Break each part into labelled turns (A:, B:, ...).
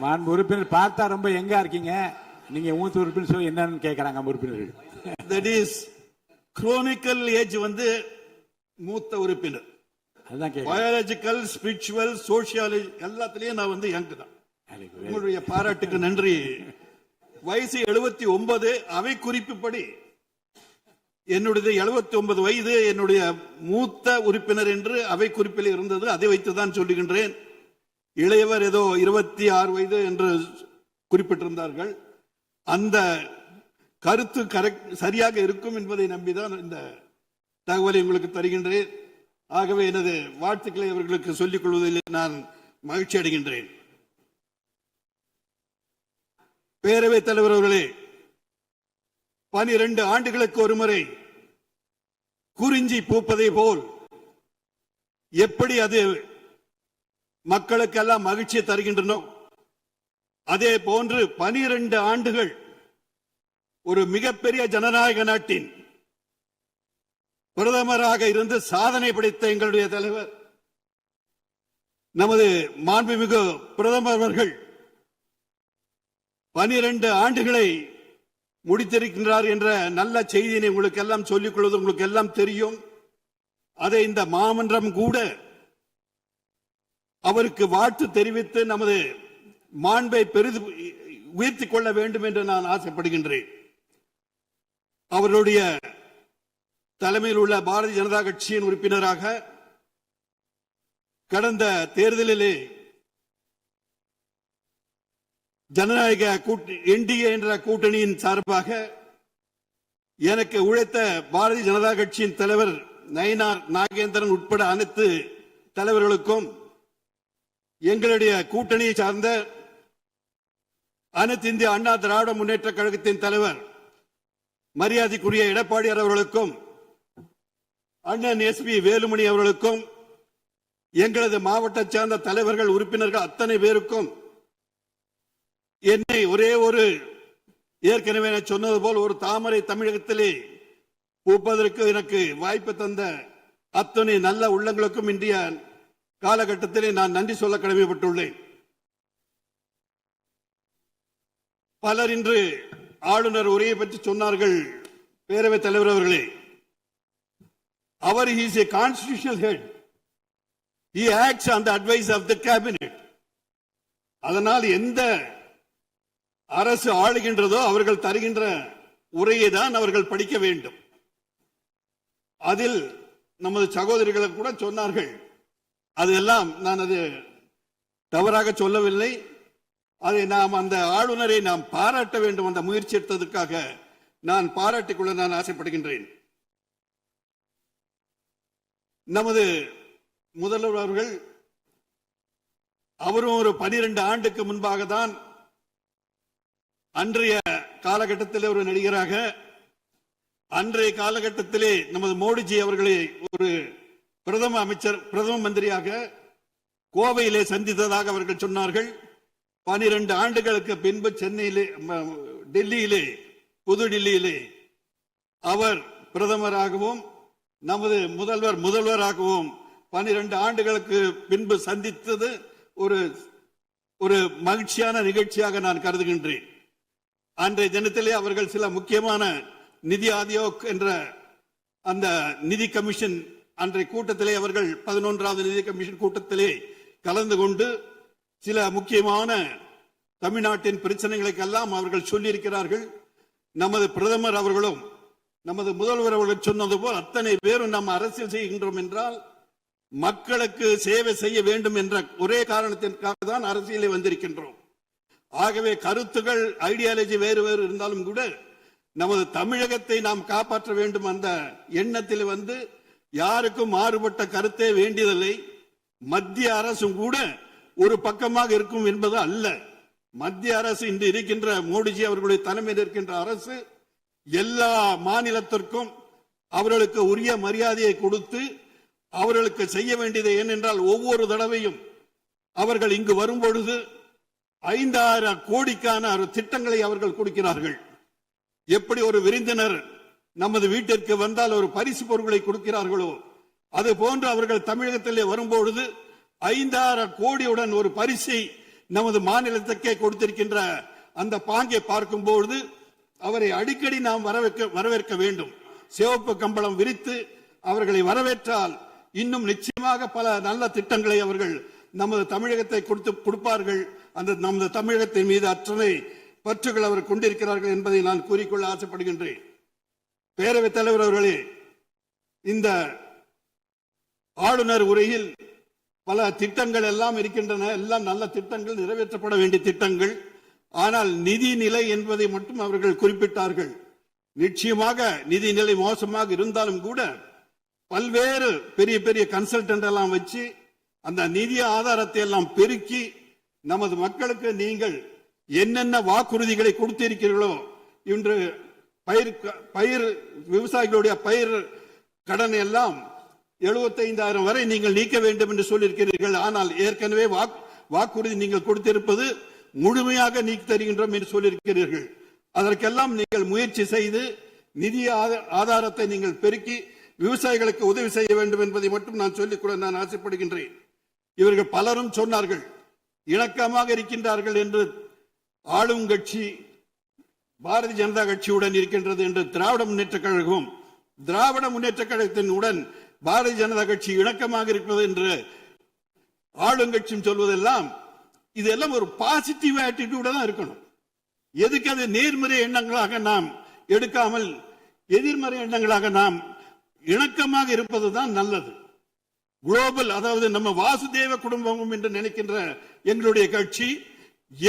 A: மாண்பு உறுப்பினர் பார்த்தா ரொம்ப எங்க இருக்கீங்க நீங்க மூத்த உறுப்பினர் சொல்லி என்னன்னு கேட்கறாங்க உறுப்பினர்கள்.
B: தட் இஸ் குரோனிக்கல் ஏஜ் வந்து மூத்த உறுப்பினர்.
A: அதுதான்
B: பயாலஜிக்கல், ஸ்பிரிச்சுவல், சோசியாலஜி எல்லாத்துலயும் நான் வந்து யங் தான். உங்களுடைய பாராட்டுக்கு நன்றி. வயசு 79. அவை குறிப்புப்படி என்னுடைய 79 வயது என்னுடைய மூத்த உறுப்பினர் என்று அவை குறிப்பில் இருந்தது. அதை வைத்துதான் சொல்லுகின்றேன். இளையவர் ஏதோ 26 வயது என்று குறிப்பிட்டிருந்தார்கள். அந்த கருத்து சரியாக இருக்கும் என்பதை நம்பிதான் இந்த தகவலை உங்களுக்கு தருகின்றேன். ஆகவே எனது வாழ்த்துக்களை அவர்களுக்கு சொல்லிக் கொள்வதில் நான் மகிழ்ச்சி அடைகின்றேன். பேரவைத் தலைவர் அவர்களே, 12 ஆண்டுகளுக்கு ஒருமுறை குறிஞ்சி பூப்பதை போல் எப்படி அது மக்களுக்கெல்லாம் மகிழ்ச்சியை தருகின்றனோ அதே போன்று 12 ஆண்டுகள் ஒரு மிகப்பெரிய ஜனநாயக நாட்டின் பிரதமராக இருந்து சாதனை படைத்த எங்களுடைய தலைவர் நமது மாண்புமிகு பிரதமர் அவர்கள் 12 ஆண்டுகளை முடித்திருக்கின்றார் என்ற நல்ல செய்தியை உங்களுக்கு எல்லாம் சொல்லிக் கொள்வது உங்களுக்கு எல்லாம் தெரியும். அதை இந்த மாமன்றம் கூட அவருக்கு வாழ்த்து தெரிவித்து நமது மாண்பை பெரிது உயர்த்திக் கொள்ள வேண்டும் என்று நான் ஆசைப்படுகின்றேன். அவருடைய தலைமையில் உள்ள பாரதிய ஜனதா கட்சியின் உறுப்பினராக கடந்த தேர்தலிலே ஜனநாயக என்டிஏ என்ற கூட்டணியின் சார்பாக எனக்கு உழைத்த பாரதிய ஜனதா கட்சியின் தலைவர் நயினார் நாகேந்திரன் உட்பட அனைத்து தலைவர்களுக்கும், எங்களுடைய கூட்டணியை சார்ந்த அனைத்து இந்திய அண்ணா திராவிட முன்னேற்ற கழகத்தின் தலைவர் மரியாதைக்குரிய எடப்பாடியார் அவர்களுக்கும், அண்ணன் எஸ்பி வேலுமணி அவர்களுக்கும், எங்களது மாவட்ட சார்ந்த தலைவர்கள் உறுப்பினர்கள் அத்தனை பேருக்கும், என்னை ஒரே ஒரு ஏற்கனவே சொன்னது போல் ஒரு தாமரை தமிழகத்திலே பூப்பதற்கு எனக்கு வாய்ப்பு தந்த அத்தனை நல்ல உள்ளங்களுக்கும் இன்றைய காலகட்டத்திலே நான் நன்றி சொல்ல கடமைப்பட்டுள்ளேன். பலர் இன்று ஆளுநர் உரையை பற்றி சொன்னார்கள். பேரவைத் தலைவர் அவர்களே, அவர் is a constitutional head. He acts on the advice of the cabinet. அதனால் எந்த அரசு ஆளுகின்றதோ அவர்கள் தருகின்ற உரையை தான் அவர்கள் படிக்க வேண்டும். அதில் நமது சகோதரிகள் கூட சொன்னார்கள். அதெல்லாம் நான் அது தவறாக சொல்லவில்லை. அதை நாம் அந்த ஆளுநரை நாம் பாராட்ட வேண்டும். அந்த முயற்சி எடுத்ததற்காக நான் பாராட்டிக் கொள்ள நான் ஆசைப்படுகின்றேன். நமது முதல்வர் அவர்கள் அவரும் ஒரு 12 ஆண்டுக்கு முன்பாக தான் அன்றைய காலகட்டத்தில் ஒரு நடிகராக, அன்றைய காலகட்டத்திலே நமது மோடிஜி அவர்களை ஒரு பிரதம மந்திரியாக கோவையிலே சந்தித்ததாக அவர்கள் சொன்னார்கள். 12 ஆண்டுகளுக்கு பின்பு சென்னையிலே, டெல்லியிலே, புது டில்லியிலே அவர் பிரதமராகவும் நமது முதல்வராகவும் 12 ஆண்டுகளுக்கு பின்பு சந்தித்தது ஒரு மகிழ்ச்சியான நிகழ்ச்சியாக நான் கருதுகின்றேன். அன்றைய தினத்திலே அவர்கள் சில முக்கியமான நிதி ஆயோக் என்ற அந்த நிதி கமிஷன் அன்றைய கூட்டத்திலே அவர்கள் 11வது நிதி கமிஷன் கூட்டத்திலே கலந்து கொண்டு சில முக்கியமான தமிழ்நாட்டின் பிரச்சனைகளுக்கெல்லாம் அவர்கள் சொல்லியிருக்கிறார்கள். நமது பிரதமர் அவர்களும் நமது முதல்வர் அவர்கள் சொன்னது போல் அத்தனை பேரும் நாம் அரசியல் செய்கின்றோம் என்றால் மக்களுக்கு சேவை செய்ய வேண்டும் என்ற ஒரே காரணத்திற்காக தான் அரசியலை வந்திருக்கின்றோம். ஆகவே கருத்துகள், ஐடியாலஜி வேறு வேறு இருந்தாலும் கூட நமது தமிழகத்தை நாம் காப்பாற்ற வேண்டும் அந்த எண்ணத்தில் வந்து யாருக்கும் மாறுபட்ட கருத்தே வேண்டியதில்லை. மத்திய அரசும் கூட ஒரு பக்கமாக இருக்கும் என்பது அல்ல. மத்திய அரசு இன்று இருக்கின்ற மோடிஜி அவர்களுடைய தலைமையில் இருக்கின்ற அரசு எல்லா மாநிலத்திற்கும் அவர்களுக்கு உரிய மரியாதையை கொடுத்து அவர்களுக்கு செய்ய வேண்டியது ஏனென்றால் ஒவ்வொரு தடவையும் அவர்கள் இங்கு வரும்பொழுது 5,000 கோடிக்கான திட்டங்களை அவர்கள் கொடுக்கிறார்கள். எப்படி ஒரு விருந்தினர் நமது வீட்டிற்கு வந்தால் ஒரு பரிசு பொருட்களை கொடுக்கிறார்களோ அது போன்று அவர்கள் தமிழகத்திலே வரும்பொழுது 5,000 கோடியுடன் ஒரு பரிசை நமது மாநிலத்துக்கே கொடுத்திருக்கின்ற அந்த பாங்கை பார்க்கும்போது அவரை அடிக்கடி நாம் வரவேற்க வேண்டும். சிவப்பு கம்பளம் விரித்து அவர்களை வரவேற்றால் இன்னும் நிச்சயமாக பல நல்ல திட்டங்களை அவர்கள் நமது தமிழகத்தை கொடுப்பார்கள். அந்த நமது தமிழகத்தின் மீது அத்தனை பற்றுகள் அவர் கொண்டிருக்கிறார்கள் என்பதை நான் கூறிக்கொள்ள ஆசைப்படுகின்றேன். பேரவைத் தலைவர் அவர்களே, இந்த ஆளுநர் உரையில் பல திட்டங்கள் எல்லாம் இருக்கின்றன. எல்லாம் நல்ல திட்டங்கள், நிறைவேற்றப்பட வேண்டிய திட்டங்கள். ஆனால் நிதி நிலை என்பதை மட்டும் அவர்கள் குறிப்பிட்டார்கள். நிச்சயமாக நிதி நிலை மோசமாக இருந்தாலும் கூட பல்வேறு பெரிய பெரிய கன்சல்டன்ட் எல்லாம் வச்சு அந்த நிதி ஆதாரத்தை எல்லாம் பெருக்கி நமது மக்களுக்கு நீங்கள் என்னென்ன வாக்குறுதிகளை கொடுத்திருக்கிறீர்களோ, இன்று பயிர் விவசாயிகளுடைய பயிர் கடன் எல்லாம் 75,000 வரை நீங்கள் நீக்க வேண்டும் என்று சொல்லியிருக்கிறீர்கள். ஆனால் ஏற்கனவே வாக்குறுதி நீங்கள் கொடுத்திருப்பது முழுமையாக நீக்கி தருகின்றோம் என்று சொல்லியிருக்கிறீர்கள். அதற்கெல்லாம் நீங்கள் முயற்சி செய்து நிதி ஆதாரத்தை நீங்கள் பெருக்கி விவசாயிகளுக்கு உதவி செய்ய வேண்டும் என்பதை மட்டும் நான் சொல்லிக்கொள்ள நான் ஆசைப்படுகின்றேன். இவர்கள் பலரும் சொன்னார்கள், இணக்கமாக இருக்கின்றார்கள் என்று. ஆளும் கட்சி பாரதிய ஜனதா கட்சியுடன் இருக்கின்றது என்று திராவிட முன்னேற்ற கழகம், திராவிட முன்னேற்ற கழகத்தின் உடன் பாரதிய ஜனதா கட்சி இணக்கமாக இருக்கிறது என்று ஆளுங்கட்சியும் சொல்வதெல்லாம் இதெல்லாம் ஒரு பாசிட்டிவ் ஆட்டிடியூட தான் இருக்கணும். எதுக்கு அது நேர்மறை எண்ணங்களாக நாம் எடுக்காமல் எதிர்மறை எண்ணங்களாக நாம் இணக்கமாக இருப்பதுதான் நல்லது. குளோபல், அதாவது நம்ம வாசுதேவ குடும்பம் என்று நினைக்கின்ற எங்களுடைய கட்சி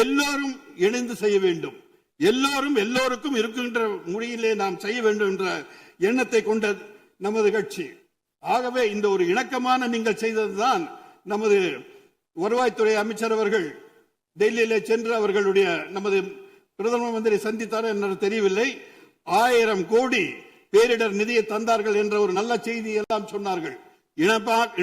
B: எல்லோரும் இணைந்து செய்ய வேண்டும், எல்லோருக்கும் இருக்கின்ற மொழியிலே நாம் செய்ய வேண்டும் என்ற எண்ணத்தை கொண்ட நமது கட்சி. ஆகவே இந்த ஒரு இணக்கமான நீங்கள் செய்ததுதான். நமது வருவாய்த்துறை அமைச்சர் அவர்கள் டெல்லியிலே சென்று அவர்களுடைய நமது பிரதம மந்திரி சந்தித்தார் என்று தெரியவில்லை. 1000 கோடி பேரிடர் நிதியை தந்தார்கள் என்ற ஒரு நல்ல செய்தி எல்லாம் சொன்னார்கள்.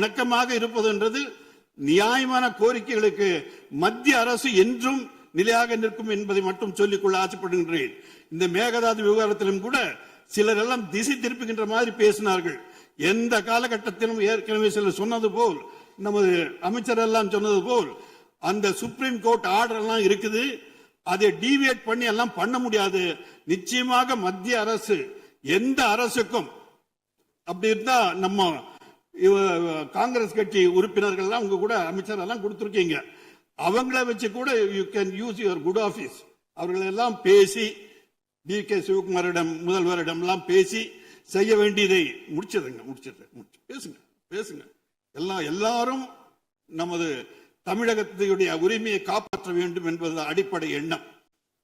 B: இணக்கமாக இருப்பது என்றது நியாயமான கோரிக்கைகளுக்கு மத்திய அரசு என்றும் நிலையாக நிற்கும் என்பதை மட்டும் சொல்லிக்கொள்ள ஆசைப்படுகின்றேன். இந்த மேகதாது விவகாரத்திலும் கூட சிலர் எல்லாம் திசை திருப்புகின்ற மாதிரி பேசினார்கள். எந்த காலகட்டத்திலும் ஏற்கனவே சிலர் சொன்னது போல், நமது அமைச்சர் எல்லாம் சொன்னது போல், அந்த சுப்ரீம் கோர்ட் ஆர்டர் எல்லாம் இருக்குது, அதை டீவியேட் பண்ணி எல்லாம் பண்ண முடியாது. நிச்சயமாக மத்திய அரசு எந்த அரசுக்கும் அப்படி இருந்தா நம்ம காங்கிரஸ் கட்சி உறுப்பினர்கள் எல்லாம் உங்க கூட அமைச்சர் எல்லாம் கொடுத்திருக்கீங்க, அவங்கள வச்சு கூட you can use your good office. அவர்கள் எல்லாம் பேசி டி.கே. சிவகுமாரிடம் முதல்வரிடம் எல்லாம் பேசி செய்ய வேண்டியதை பேசுங்க. எல்லாரும் நமது தமிழகத்தினுடைய உரிமையை காப்பாற்ற வேண்டும் என்பது அடிப்படை எண்ணம்.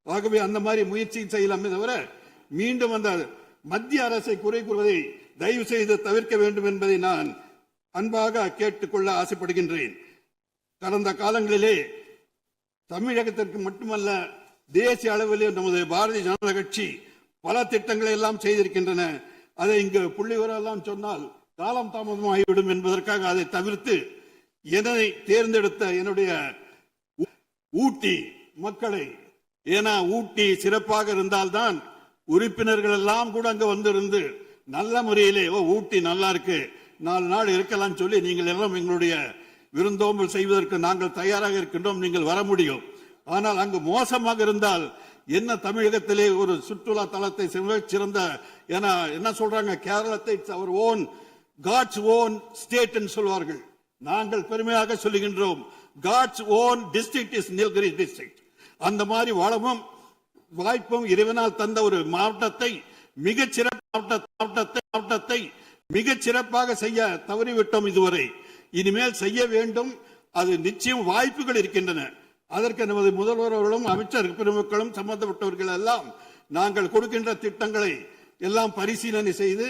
B: ஆகவே அந்த மாதிரி முயற்சி செய்யலாமே தவிர மீண்டும் அந்த மத்திய அரசை குறை கூறுவதை தயவு செய்து தவிர்க்க வேண்டும் என்பதை நான் அன்பாக கேட்டுக்கொள்ள ஆசைப்படுகின்றேன். கடந்த காலங்களிலே தமிழகத்திற்கு மட்டுமல்ல, தேசிய அளவிலே நமது பாரதிய ஜனதா கட்சி பல திட்டங்களை எல்லாம் செய்திருக்கின்றன. அதை இங்கு புள்ளிவரெல்லாம் சொன்னால் காலம் தாமதமாகிவிடும் என்பதற்காக அதை தவிர்த்து என்னை தேர்ந்தெடுத்த என்னுடைய ஊட்டி மக்களை, ஏன்னா ஊட்டி சிறப்பாக இருந்தால்தான் உறுப்பினர்கள் எல்லாம் கூட அங்க வந்திருந்து நல்ல முறையிலே ஊட்டி நல்லா இருக்கு 4 நாள் இருக்கலாம் சொல்லி நீங்கள் எல்லாம் எங்களுடைய விருந்தோம்பல் செய்வதற்கு நாங்கள் தயாராக இருக்கின்றோம், நீங்கள் வர முடியும். ஆனால் அங்கு மோசமாக இருந்தால் என்ன, தமிழகத்திலே ஒரு சுற்றுலா தலத்தை சிறந்த என்ன சொல்றாங்க, கேரளத்தை அவர் ஓன் காட்ஸ் ஓன் ஸ்டேட் என்று சொல்வார்கள். நாங்கள் பெருமையாக சொல்லுகின்றோம், God's own district is Nilgiri district. அந்த மாதிரி வளமும் வாய்ப்பும் இறைவனால் தந்த ஒரு மாவட்டத்தை மிகச் சிறப்பாக செய்ய தவறிவிட்டோம் இதுவரை. இனிமேல் செய்ய வேண்டும், அது நிச்சயம் வாய்ப்புகள் இருக்கின்றன. அதற்கு நமது முதல்வர் அவர்களும் அமைச்சர் பெருமக்களும் சம்பந்தப்பட்டவர்கள் எல்லாம் நாங்கள் கொடுக்கின்ற திட்டங்களை எல்லாம் பரிசீலனை செய்து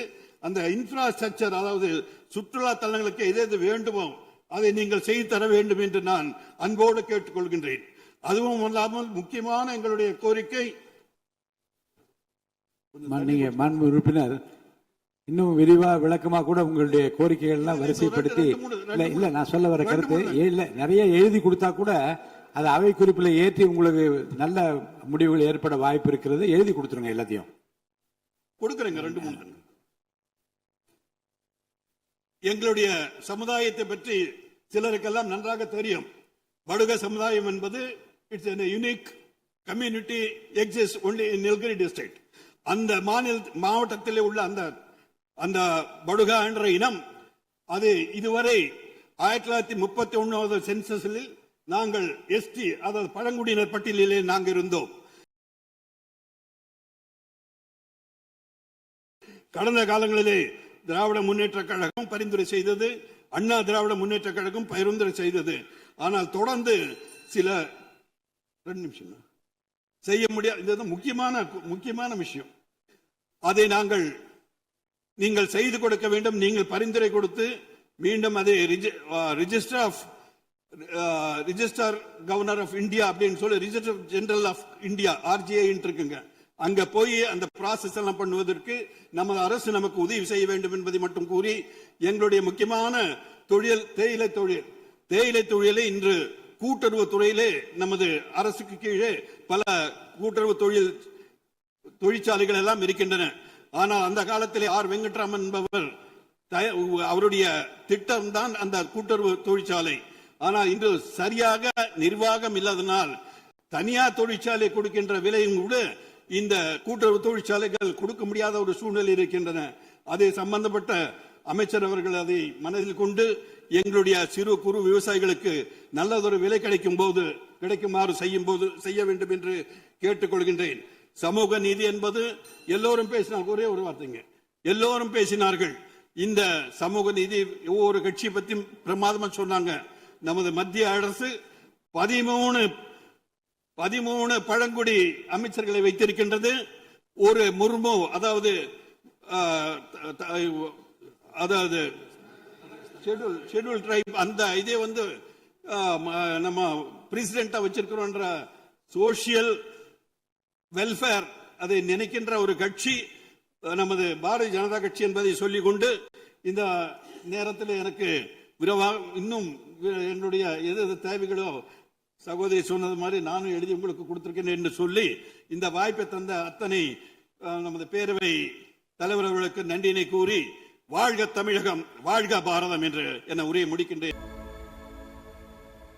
B: அந்த இன்ஃப்ராஸ்ட்ரக்சர், அதாவது சுற்றுலா தலங்களுக்கு எது வேண்டுமோ அதை நீங்கள் செய்து தர வேண்டும் என்று நான் அன்போடு கேட்டுக்கொள்கின்றேன். அதுவும் அல்லாமல் முக்கியமான எங்களுடைய கோரிக்கை,
A: நீங்க மாண்பு உறுப்பினர் இன்னும் விரிவா விளக்கமா கூட உங்களுடைய கோரிக்கைகள் எல்லாம் வரிசைப்படுத்தி, இல்ல நான் சொல்ல வர கருத்து இல்ல, நிறைய எழுதி கொடுத்தா கூட அது அவை குறிப்பில் ஏற்றி உங்களுக்கு நல்ல முடிவுகள் ஏற்பட வாய்ப்பு இருக்கிறது. எழுதி கொடுத்துருங்க, எல்லாத்தையும்
B: கொடுக்குறேங்க. 2-3 எங்களுடைய சமுதாயத்தை பற்றி சிலருக்கெல்லாம் நன்றாக தெரியும். படுக சமுதாயம் என்பது it's a unique community exists only in Nilgiri district. அந்த மாவட்டத்தில் உள்ள அந்த படுகா என்ற இனம் அது இதுவரை 1931 சென்சஸில் நாங்கள் எஸ்டி அதாவது பழங்குடியினர் பட்டியலிலே நாங்கள் இருந்தோம். கடந்த காலங்களிலே திராவிட முன்னேற்ற கழகம் பரிந்துரை செய்தது, அண்ணா திராவிட முன்னேற்ற கழகம் பரிந்துரை செய்தது. ஆனால் தொடர்ந்து சில 2 நிமிஷம் செய்ய முடியாது. இது முக்கியமான விஷயம். அதை நீங்கள் செய்து கொடுக்க வேண்டும். நீங்கள் பரிந்துரை கொடுத்து மீண்டும் அதை ரிஜிஸ்டர் கவர்னர் ஆஃப் இந்தியா அப்படின்னு சொல்லி register general of India RGI இருக்குங்க. அங்க போய் அந்த ப்ராசஸ் எல்லாம் பண்ணுவதற்கு நமது அரசு நமக்கு உதவி செய்ய வேண்டும் என்பதை மட்டும் கூறி, எங்களுடைய முக்கியமான தொழில் தேயிலை தொழிலை இன்று கூட்டுறவு துறையிலே நமது அரசுக்கு கீழே பல கூட்டுறவு தொழிற்சாலைகள் எல்லாம் இருக்கின்றன. ஆனால் அந்த காலத்திலே வெங்கட்ராமன் என்பவர் அவருடைய திட்டம் தான் அந்த கூட்டுறவு தொழிற்சாலை. ஆனால் இன்று சரியாக நிர்வாகம் இல்லாதனால் தனியார் தொழிற்சாலை கொடுக்கின்ற விலையும் கூட இந்த கூட்டுறவு தொழிற்சாலைகள் கொடுக்க முடியாத ஒரு சூழ்நிலை இருக்கின்றன. அதை சம்பந்தப்பட்ட அமைச்சர் அவர்கள் அதை மனதில் கொண்டு எங்களுடைய சிறு குறு விவசாயிகளுக்கு நல்லதொரு விலை கிடைக்குமாறு செய்ய வேண்டும் என்று கேட்டுக்கொள்கின்றேன். சமூக நீதி என்பது எல்லோரும் பேசினார். ஒரே ஒரு வார்த்தைங்க, எல்லோரும் பேசினார்கள். இந்த சமூக நீதி ஒவ்வொரு கட்சி பத்தி பிரமாதமா சொன்னாங்க. நமது மத்திய அரசு 13 பழங்குடி அமைச்சர்களை வைத்திருக்கின்றது. ஒரு முர்மு அதாவது ஷெட்யூல் ட்ரைப் அந்த இதே நம்ம பிரசிடென்டா வச்சிருக்கிறோம். சோசியல் வெல்ஃபேர் அதை நினைக்கின்ற ஒரு கட்சி நமது பாரதிய ஜனதா கட்சி என்பதை சொல்லிக் கொண்டு இந்த நேரத்தில் எனக்கு இன்னும் என்னுடைய எது தேவைகளோ சகோதரி சொன்னது மாதிரி நானும் எழுதி உங்களுக்கு கொடுத்திருக்கேன் என்று சொல்லி இந்த வாய்ப்பை தந்த அத்தனை நமது பேரவை தலைவர் அவர்களுக்கு நன்றியினை கூறி வாழ்க தமிழகம், வாழ்க பாரதம் என்று என உரையை முடிக்கின்றேன்.